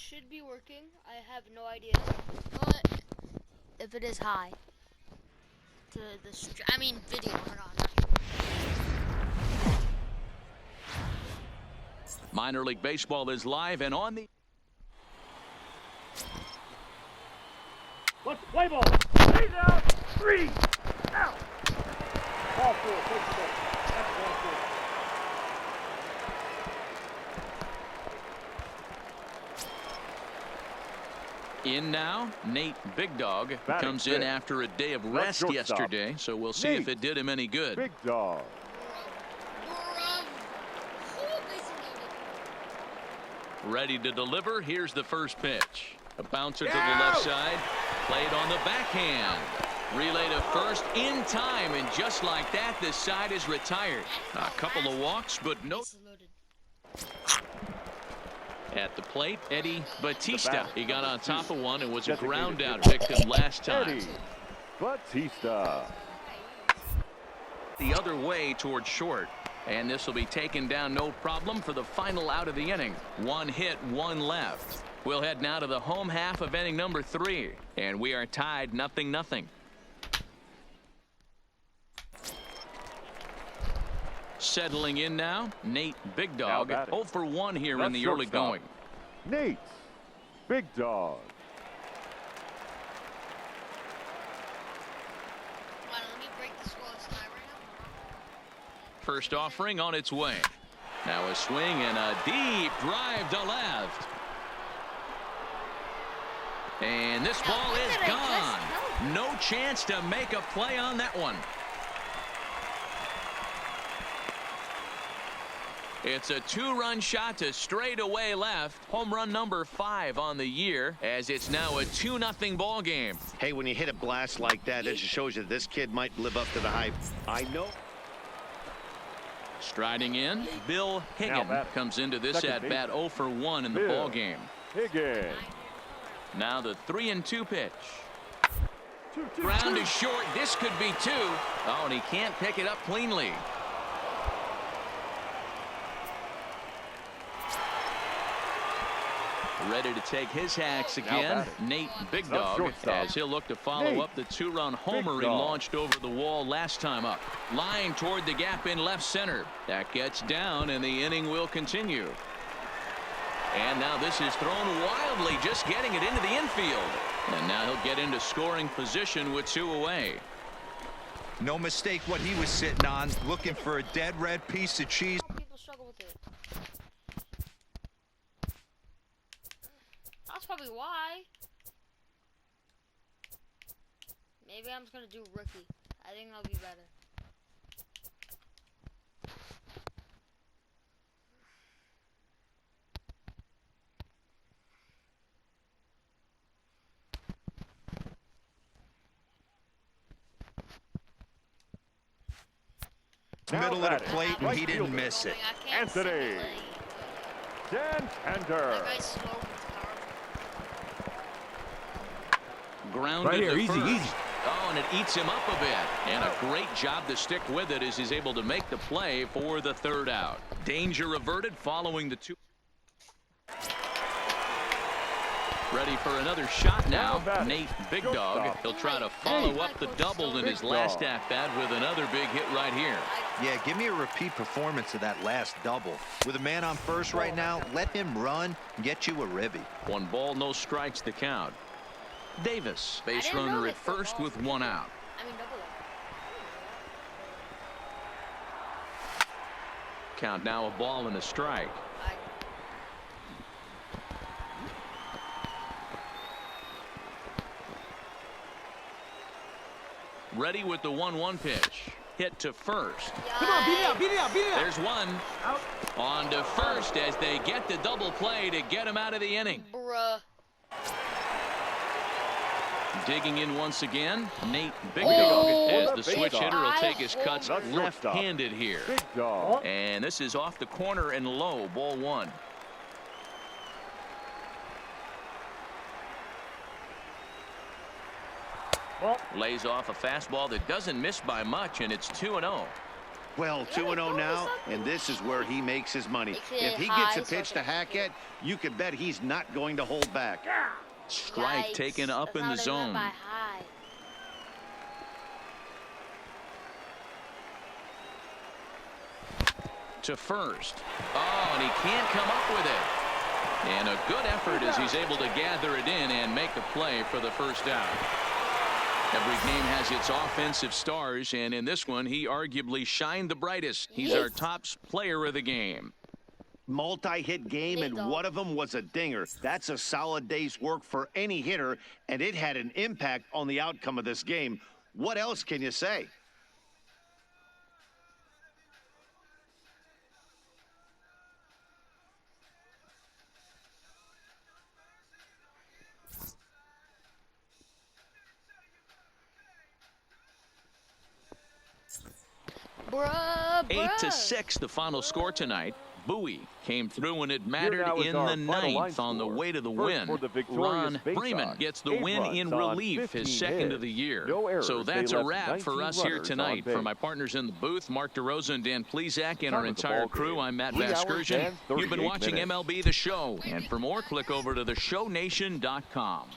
should be working. I have no idea. But if it is high. To the video. Hold on, not sure. Minor League Baseball is live and on the... Let's play ball. 3 out, 3 out. Ball 4, take the ball. That's ball 4. In now, Nate Big Dog Batting comes fifth. in after a day of Left rest shortstop. yesterday, so we'll see Nate if it did him any good. Big Dog. Ready to deliver. Here's the first pitch. A bouncer to the left side. Played on the backhand. Relay to first in time, and just like that, this side is retired. A couple of walks, but no. At the plate, Eddie Batista. He got on top of one and was a ground out victim last time. Eddie Batista. The other way toward short. And this will be taken down no problem for the final out of the inning. 1 hit, 1 left. We'll head now to the home half of inning number 3. And we are tied 0-0. Settling in now, Nate Big Dog. 0 for 1 here in the early going. Nate Big Dog. First offering on its way. Now a swing and a deep drive to left. And this ball is gone. No chance to make a play on that one. It's a 2-run shot to straightaway left. Home run number 5 on the year, as it's now a 2-0 ball game. Hey, when you hit a blast like that, it just shows you this kid might live up to the hype. I know. Striding in, Bill Higgin comes into this at-bat 0 for 1 in the ball game. Higgin. Now the 3-2 pitch. Ground is short. This could be 2. Oh, and he can't pick it up cleanly. Ready to take his hacks again, Nate Big Dog, as he'll look to follow up the 2-run homer he launched over the wall last time up. Line toward the gap in left center. That gets down, and the inning will continue. And now this is thrown wildly, just getting it into the infield. And now he'll get into scoring position with 2 away. No mistake what he was sitting on, looking for a dead red piece of cheese. People struggle with it. That's probably why. Maybe I'm just gonna do rookie. I think that'll be better. Middle of the plate, and he didn't miss it. Anthony Santander. Grounded right here, to easy, first. easy. Oh, and it eats him up a bit. And a great job to stick with it as he's able to make the play for the 3rd out. Danger averted following the 2. Ready for another shot now. Nate Big Dog. He'll try to follow up the double in his last at-bat with another big hit right here. Yeah, give me a repeat performance of that last double. With a man on first right now, let him run and get you a ribby. 1 ball, no strikes to count. Davis, base runner at first with 1 out. Count now a ball and a strike. Ready with the 1-1 pitch. Hit to first. Come on, beat it out, beat it out, beat it out. There's one. Out. On to first as they get the double play to get him out of the inning. Bruh. Digging in once again, Nate Big Dog, as the switch hitter will take his cuts left-handed here. Big Dog. And this is off the corner and low, ball 1. Lays off a fastball that doesn't miss by much, and it's 2-0. Well, 2-0 now, and this is where he makes his money. If he gets a pitch to hack at, you can bet he's not going to hold back. Strike Yikes. taken up That's in the not even zone. by high. To first. Oh, and he can't come up with it. And a good effort as he's able to gather it in and make a play for the first out. Every game has its offensive stars, and in this one, he arguably shined the brightest. He's our top player of the game. Multi-hit game, and one of them was a dinger. That's a solid day's work for any hitter, and it had an impact on the outcome of this game. What else can you say? Bruh. 8-6, the final score tonight. Bowie came through when it mattered in the ninth on the way to the win. Ron Freeman gets the win in relief, his second of the year. So that's a wrap for us here tonight. For my partners in the booth, Mark DeRosa and Dan Plesac, and our entire crew, I'm Matt Vasgersian. You've been watching MLB The Show. And for more, click over to theshownation.com.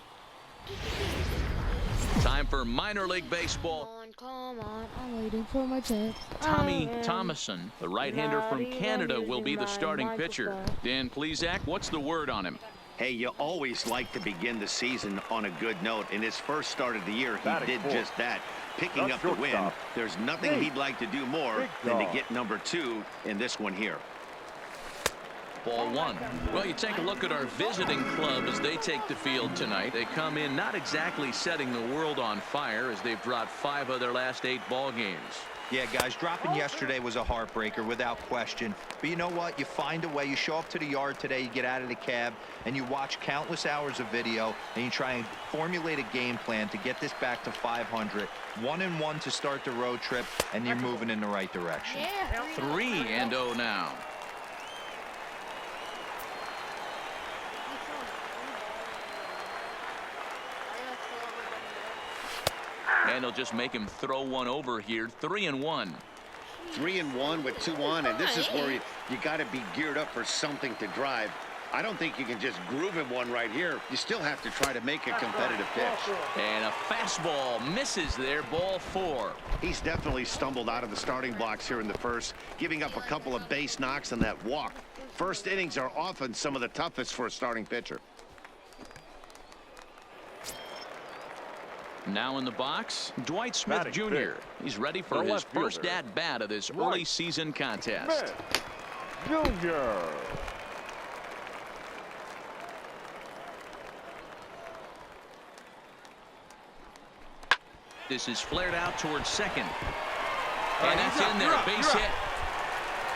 Time for minor league baseball. Come on, I'm waiting for my chance. Tommy Thomason, the right-hander from Canada, will be the starting pitcher. Dan Plesac, what's the word on him? Hey, you always like to begin the season on a good note. In his first start of the year, he did just that, picking up the win. There's nothing he'd like to do more than to get number 2 in this one here. Ball 1. Well, you take a look at our visiting club as they take the field tonight. They come in not exactly setting the world on fire as they've dropped 5 of their last 8 ball games. Yeah, guys, dropping yesterday was a heartbreaker without question. But you know what? You find a way. You show up to the yard today, you get out of the cab, and you watch countless hours of video, and you try and formulate a game plan to get this back to 500. 1-1 to start the road trip, and you're moving in the right direction. 3-0 now. And they'll just make him throw one over here. 3-1. 3-1 with 2 on, and this is where you got to be geared up for something to drive. I don't think you can just groove him one right here. You still have to try to make a competitive pitch. And a fastball misses there. Ball 4. He's definitely stumbled out of the starting blocks here in the first, giving up a couple of base knocks and that walk. First innings are often some of the toughest for a starting pitcher. Now in the box, Dwight Smith Jr. He's ready for his first at-bat of this early season contest. Junior. This is flared out towards second. And that's in there, base hit.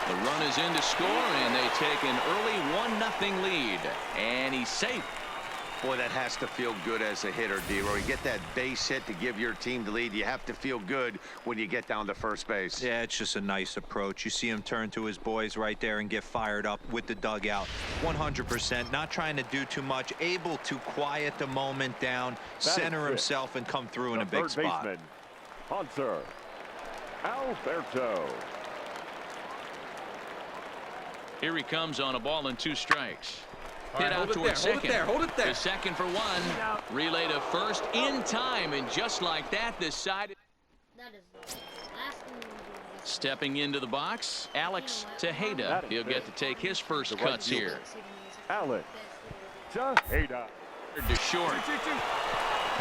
The run is in to score, and they take an early 1-0 lead. And he's safe. Boy, that has to feel good as a hitter, D-Roy. You get that base hit to give your team the lead. You have to feel good when you get down to first base. Yeah, it's just a nice approach. You see him turn to his boys right there and get fired up with the dugout. 100%, not trying to do too much, able to quiet the moment down, center himself, and come through in a big spot. Hunter Alberto. Here he comes on a ball and 2 strikes. Hit out hold towards second. Hold it there. To second for 1. Relay to first in time, and just like that, this side. That is the last thing we do. Stepping into the box, Alex Tejeda. He'll get to take his first cuts here. Alex Tejeda. To short.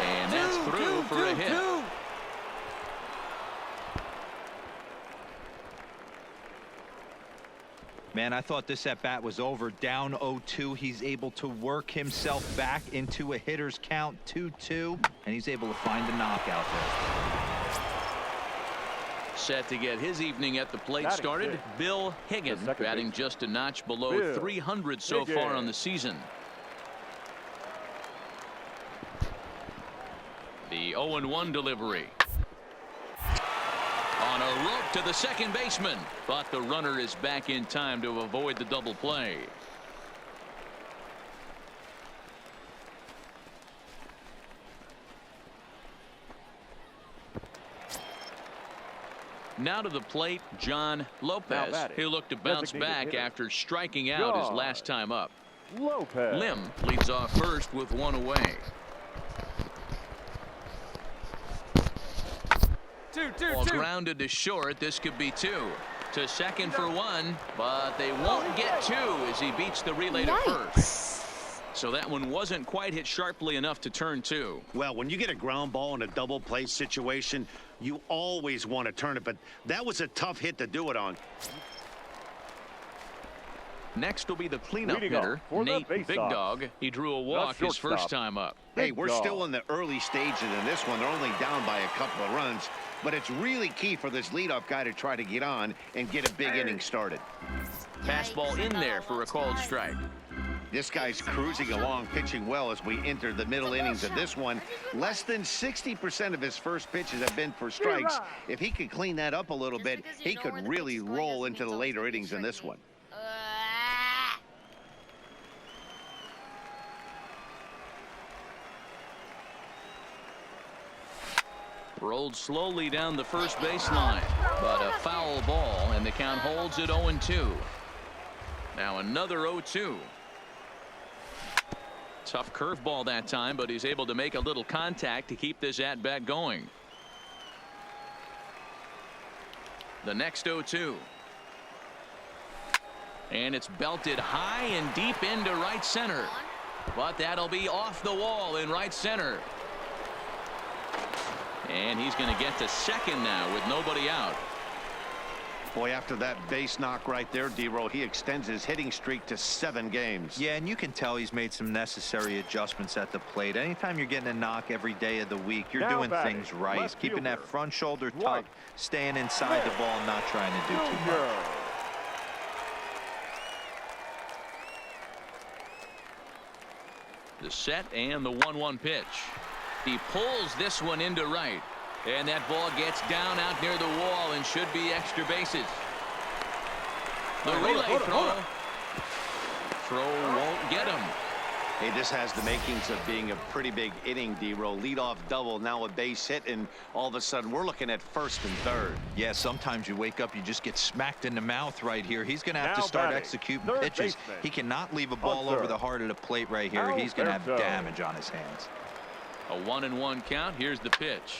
And that's through for a hit. Man, I thought this at-bat was over. Down 0-2. He's able to work himself back into a hitter's count, 2-2, and he's able to find the knockout there. Set to get his evening at the plate started. Bill Higgins, batting just a notch below 300 so far on the season. The 0-1 delivery. On a rope to the second baseman, but the runner is back in time to avoid the double play. Now to the plate, John Lopez. He'll look to bounce back after striking out his last time up. Lim leads off first with one away. Ball grounded to short. This could be two. To second for one, but they won't get two as he beats the relay to first. So that one wasn't quite hit sharply enough to turn two. Well, when you get a ground ball in a double play situation, you always want to turn it, but that was a tough hit to do it on. Next will be the cleanup hitter, Nate Big Dog. He drew a walk his first time up. Hey, we're still in the early stages in this one. They're only down by a couple of runs, but it's really key for this leadoff guy to try to get on and get a big inning started. Fastball in there for a called strike. This guy's cruising along, pitching well as we enter the middle innings of this one. Less than 60% of his first pitches have been for strikes. If he could clean that up a little bit, he could really roll into the later innings in this one. Rolled slowly down the first baseline, but a foul ball, and the count holds at 0-2. Now another 0-2. Tough curveball that time, but he's able to make a little contact to keep this at-bat going. The next 0-2. And it's belted high and deep into right center. But that'll be off the wall in right center. And he's going to get to second now with nobody out. Boy, after that base knock right there, D-Roll, he extends his hitting streak to 7 games. Yeah, and you can tell he's made some necessary adjustments at the plate. Anytime you're getting a knock every day of the week, you're doing things right. Keeping that front shoulder tucked, staying inside the ball, and not trying to do too much. The set and the 1-1 pitch. He pulls this one into right. And that ball gets down out near the wall and should be extra bases. The relay throw won't get him. Hey, this has the makings of being a pretty big inning, D-Roll. Leadoff double, now a base hit, and all of a sudden we're looking at first and third. Yeah, sometimes you wake up, you just get smacked in the mouth right here. He's going to have to start executing pitches. He cannot leave a ball over the heart of the plate right here. He's going to have damage on his hands. A 1-1 count. Here's the pitch.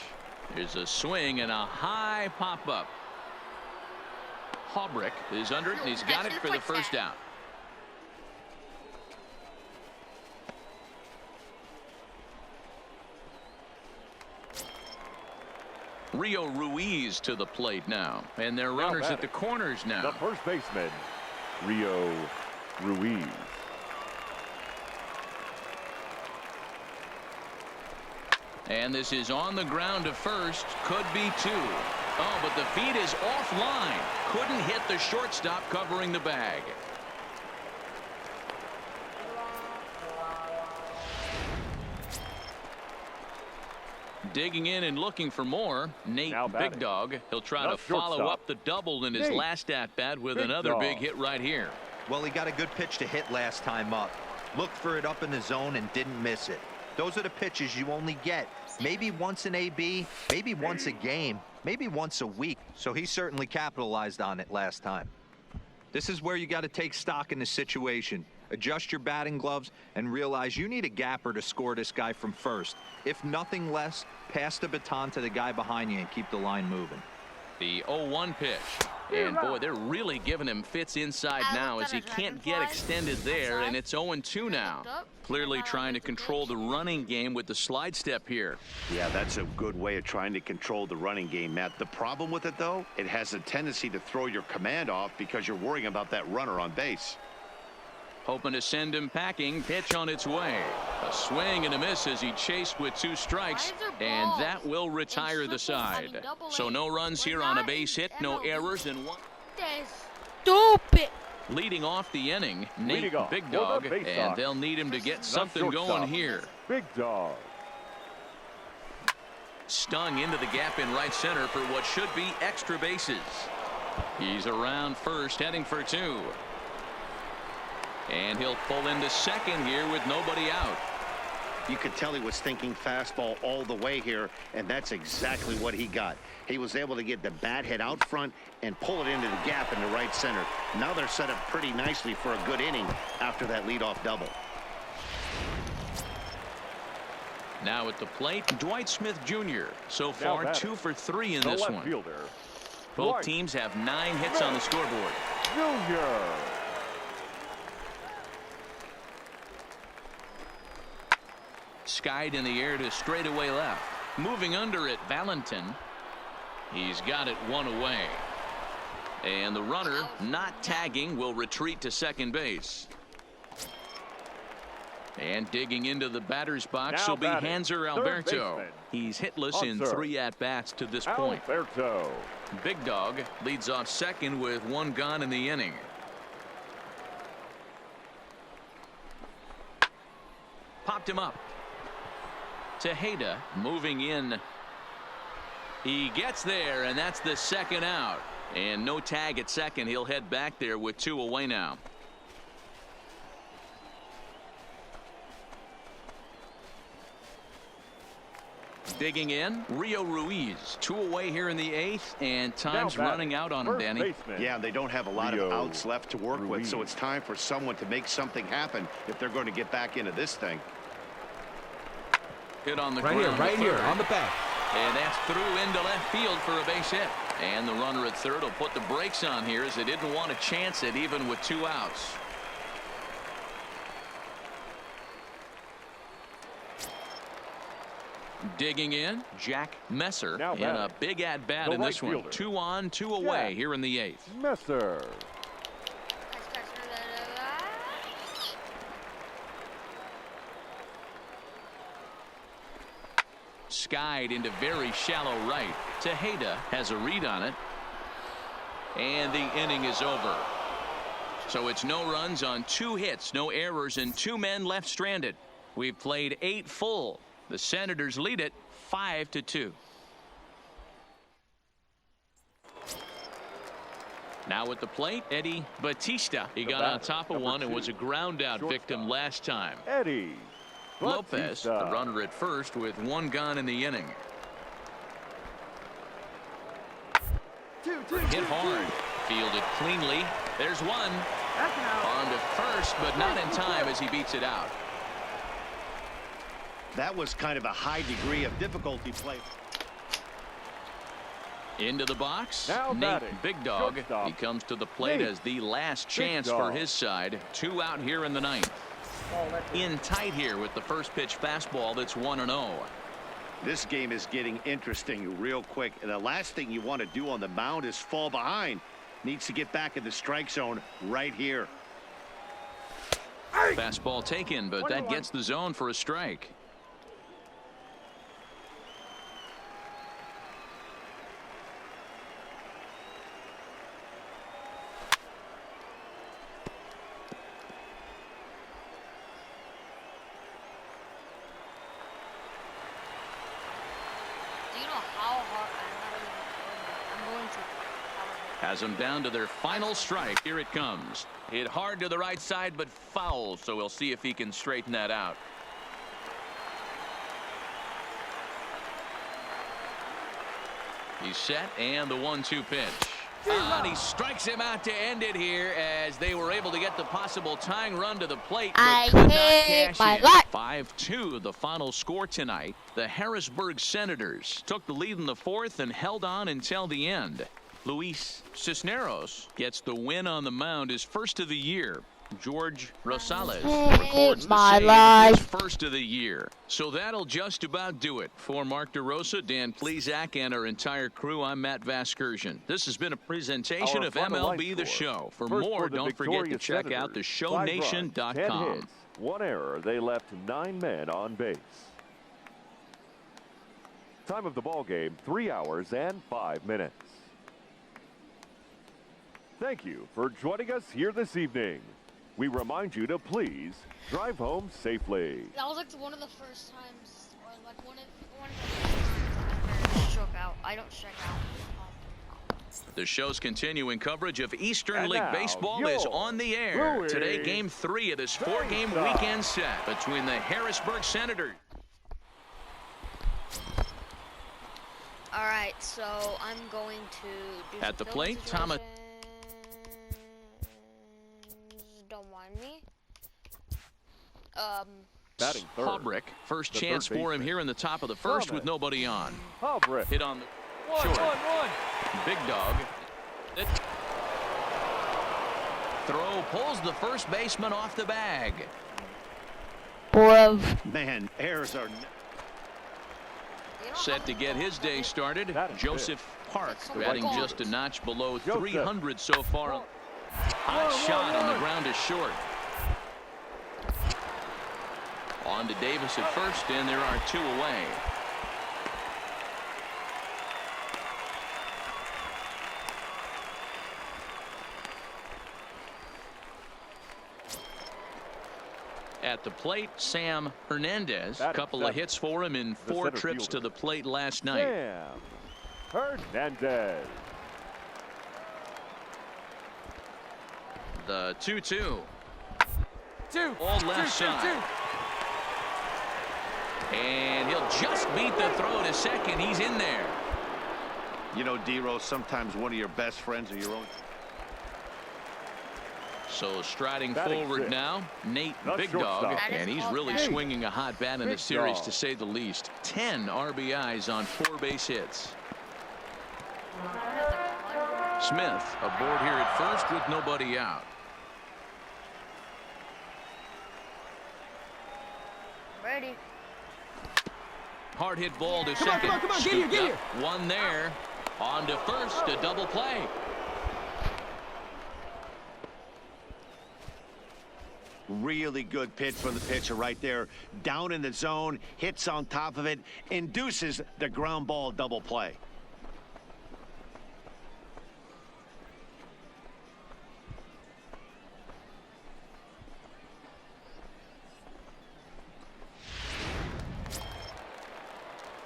Here's a swing and a high pop-up. Haubrick is under it, and he's got it for the first out. Rio Ruiz to the plate now, and they're runners at the corners now. The first baseman, Rio Ruiz. And this is on the ground to first. Could be two. Oh, but the feed is offline. Couldn't hit the shortstop covering the bag. Digging in and looking for more, Nate Big Dog. He'll try to follow up the double in his last at-bat with another big hit right here. Well, he got a good pitch to hit last time up. Looked for it up in the zone and didn't miss it. Those are the pitches you only get maybe once in AB, maybe once a game, maybe once a week. So he certainly capitalized on it last time. This is where you got to take stock in the situation. Adjust your batting gloves and realize you need a gapper to score this guy from first. If nothing less, pass the baton to the guy behind you and keep the line moving. The 0-1 pitch. And boy, they're really giving him fits inside now as he can't get extended there, and it's 0-2 now. Clearly trying to control the running game with the slide step here. Yeah, that's a good way of trying to control the running game, Matt. The problem with it, though, it has a tendency to throw your command off because you're worrying about that runner on base. Hoping to send him packing. Pitch on its way. A swing and a miss as he chased with 2 strikes, and that will retire the side. So no runs here on a base hit, no errors, and one. Stupid. Leading off the inning, Nate Big Dog, and they'll need him to get something going here. Big Dog. Stung into the gap in right center for what should be extra bases. He's around first, heading for 2. And he'll pull into second here with nobody out. You could tell he was thinking fastball all the way here, and that's exactly what he got. He was able to get the bat head out front and pull it into the gap in the right center. Now they're set up pretty nicely for a good inning after that leadoff double. Now at the plate, Dwight Smith Jr. So far 2 for 3 in this one. Both teams have 9 hits on the scoreboard. Junior. Skied in the air to straightaway left. Moving under it, Valentin. He's got it 1 away. And the runner, not tagging, will retreat to second base. And digging into the batter's box will be Hanser Alberto. He's hitless in 3 at-bats to this point. Alberto. Big Dog leads off second with 1 gone in the inning. Popped him up. Tejeda moving in. He gets there, and that's the second out. And no tag at second. He'll head back there with 2 away now. Digging in, Rio Ruiz. 2 away here in the 8th, and time's running out on him, Danny. Yeah, they don't have a lot of outs left to work with, so it's time for someone to make something happen if they're going to get back into this thing. Hit on the right ground. Right here, on the back. And that's through into left field for a base hit. And the runner at third will put the brakes on here as they didn't want to chance it even with 2 outs. Digging in, Jack Messer in a big at-bat in this one. 2 on, 2 away here in the 8th. Messer. Skied into very shallow right. Tejeda has a read on it. And the inning is over. So it's no runs on 2 hits, no errors, and 2 men left stranded. We've played 8 full. The Senators lead it 5-2. Now at the plate, Eddie Batista. He got on top of one and was a ground out victim last time. Eddie Lopez, the runner at first with 1 gone in the inning. Hit hard, fielded cleanly. There's 1. On to first, but not in time as he beats it out. That was kind of a high degree of difficulty play. Into the box, now Nate Big Dog. He comes to the plate as the last chance for his side. 2 out here in the 9th. In tight here with the first pitch fastball that's 1-0. This game is getting interesting real quick. And the last thing you want to do on the mound is fall behind. Needs to get back in the strike zone right here. Fastball taken, but that gets the zone for a strike. Has them down to their final strike. Here it comes. Hit hard to the right side, but foul, so we'll see if he can straighten that out. He's set, and the 1-2 pitch. And he strikes him out to end it here as they were able to get the possible tying run to the plate. But could not cash in. 5-2 the final score tonight. The Harrisburg Senators took the lead in the 4th and held on until the end. Luis Cisneros gets the win on the mound, his first of the year. George Rosales records the save, his first of the year. So that'll just about do it. For Mark DeRosa, Dan Plesac, and our entire crew, I'm Matt Vasgersian. This has been a presentation of MLB The Show. For more, don't forget to check out theshownation.com. 1 error. They left 9 men on base. Time of the ball game, 3 hours and 5 minutes. Thank you for joining us here this evening. We remind you to please drive home safely. That was like one of the first times, or like one of the first times I struck out. I don't strike out. The show's continuing coverage of Eastern League Baseball is on the air. Today, Game 3 of this 4-game weekend set between the Harrisburg Senators All right, so I'm going to do At the plate, Thomas. Don't mind me. Batting third. Halbrick, first The chance third for him baseman. here in the top of the first with Thomas. nobody on. Halbrick. Hit on the One. short. Big Dog. Throw pulls the first baseman off the bag. Man, errors are... Set to get his day started. Batting Joseph Park The batting right just a notch below Joseph. 300 so far. Hot shot on the ground is short. On to Davis at first, and there are 2 away. At the plate, Sam Hernandez. A couple of hits for him in 4 trips to the plate last night. Sam Hernandez. The 2-2. All left side. And he'll just beat the throw to second. He's in there. You know, D-Rose, sometimes one of your best friends are your own. So striding Batting forward six. now, Nate The Big shortstop. Dog, That is and he's called really batting. swinging a hot bat in the Big series, Dog. to say the least. 10 RBIs on 4 base hits. Smith aboard here at first with nobody out. Ready. Hard hit ball to Come on, second. come on, get Scooped here. up. One there. On to first, a double play. Really good pitch from the pitcher right there. Down in the zone, hits on top of it, induces the ground ball double play.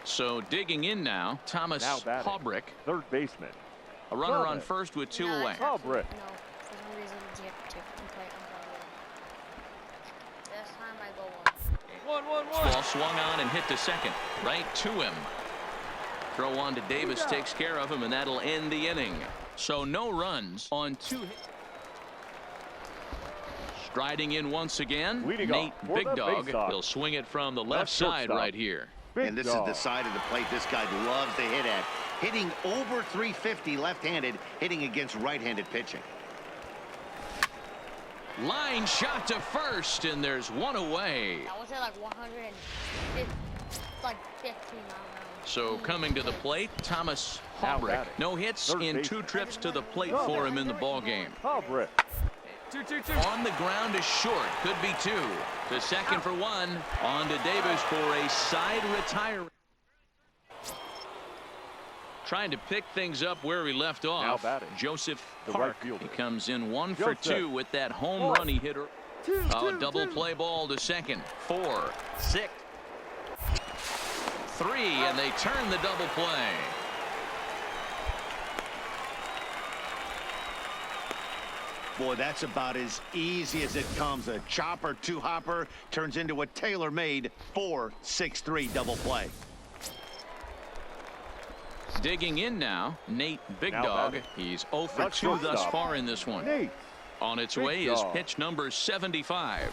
So digging in now, Thomas Now batting. Halbrick. Third baseman. A runner on Thomas. first with 2 No, away. that's not- Halbrick. No, for some reason, I'm playing. This time I go one. Ball swung on and hit to second. Right to him. Throw on to Davis takes care of him, and that'll end the inning. So no runs on 2 hits. Striding in once again, Leading Nate off for Big the Dog. baseoff. He'll swing it from the left Left side shortstop. right here. Big And this Dog. is the side of the plate this guy loves to hit at. Hitting over 350 left-handed, hitting against right-handed pitching. Line shot to first, and there's 1 away. That was at like 150, like 15 miles an hour. So coming to the plate, Thomas Now Halbrick. batting. No hits Third in baseman. 2 trips to the plate for him in the ball game. Halbrick. On the ground is short. Could be 2. To second for 1. On to Davis for a side retirement. Trying to pick things up where he left off. batting. Joseph The Park. right fielder. He comes in 1 for Joseph 2 with that home Park. run he hit. Double play ball to second. 4, 6, 3, and they turn the double play. Boy, that's about as easy as it comes. A chopper, 2-hopper turns into a tailor-made 4-6-3 double play. Digging in now, Nate Big Now Dog. batting. He's 0 for Not 2 thus shortstop. far in this one. Nate. On its Big way is Dog. pitch number 75.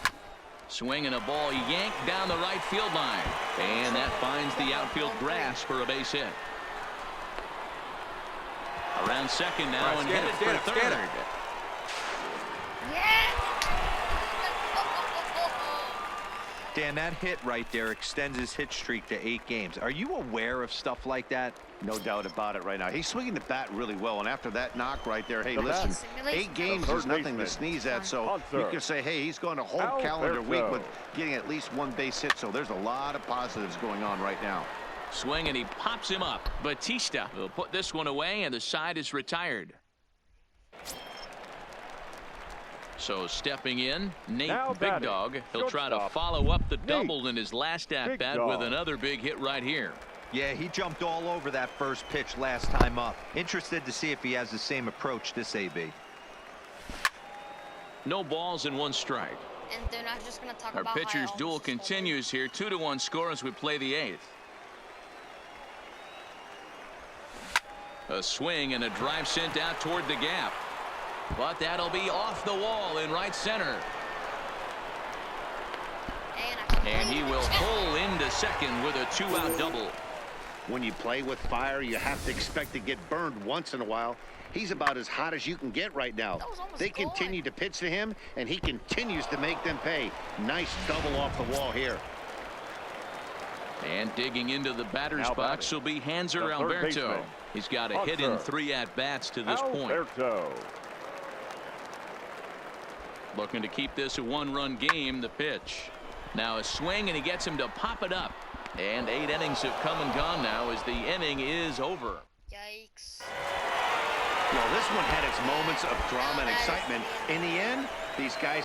Swinging a ball yanked down the right field line. And that finds the outfield grass for a base hit. Around second now and Scan hit it, for scan it, scan third. it. Yes! Dan, that hit right there extends his hit streak to 8 games. Are you aware of stuff like that? No doubt about it right now. He's swinging the bat really well, and after that knock right there, hey, The listen, bat. 8 games The is third nothing to baseman. sneeze at, so Hunter. you can say, hey, he's going a whole calendar week Alberto. with getting at least 1 base hit, so there's a lot of positives going on right now. Swing and he pops him up. Batista will put this one away, and the side is retired. So stepping in, Nate Now Big batting. Dog. He'll try to Shortstop. follow up the Nate double in his last Big at-bat with Dog. another big hit right here. Yeah, he jumped all over that first pitch last time up. Interested to see if he has the same approach this AB. No balls and 1 strike. And they're not just gonna talk Our about how I pitcher's duel almost just continues here. 2-1 score as we play the 8th. A swing and a drive sent out toward the gap. But that'll be off the wall in right center. And he will pull into second with a 2-out double. When you play with fire, you have to expect to get burned once in a while. He's about as hot as you can get right now. They continue to pitch to him, and he continues to make them pay. Nice double off the wall here. And digging into the batter's box will be Hanser Alberto. He's got a hit in 3 at-bats to this point. Looking to keep this a 1-run game. The pitch. Now a swing, and he gets him to pop it up. And 8 innings have come and gone now as the inning is over. Yikes. Well, this one had its moments of drama and excitement. In the end, these guys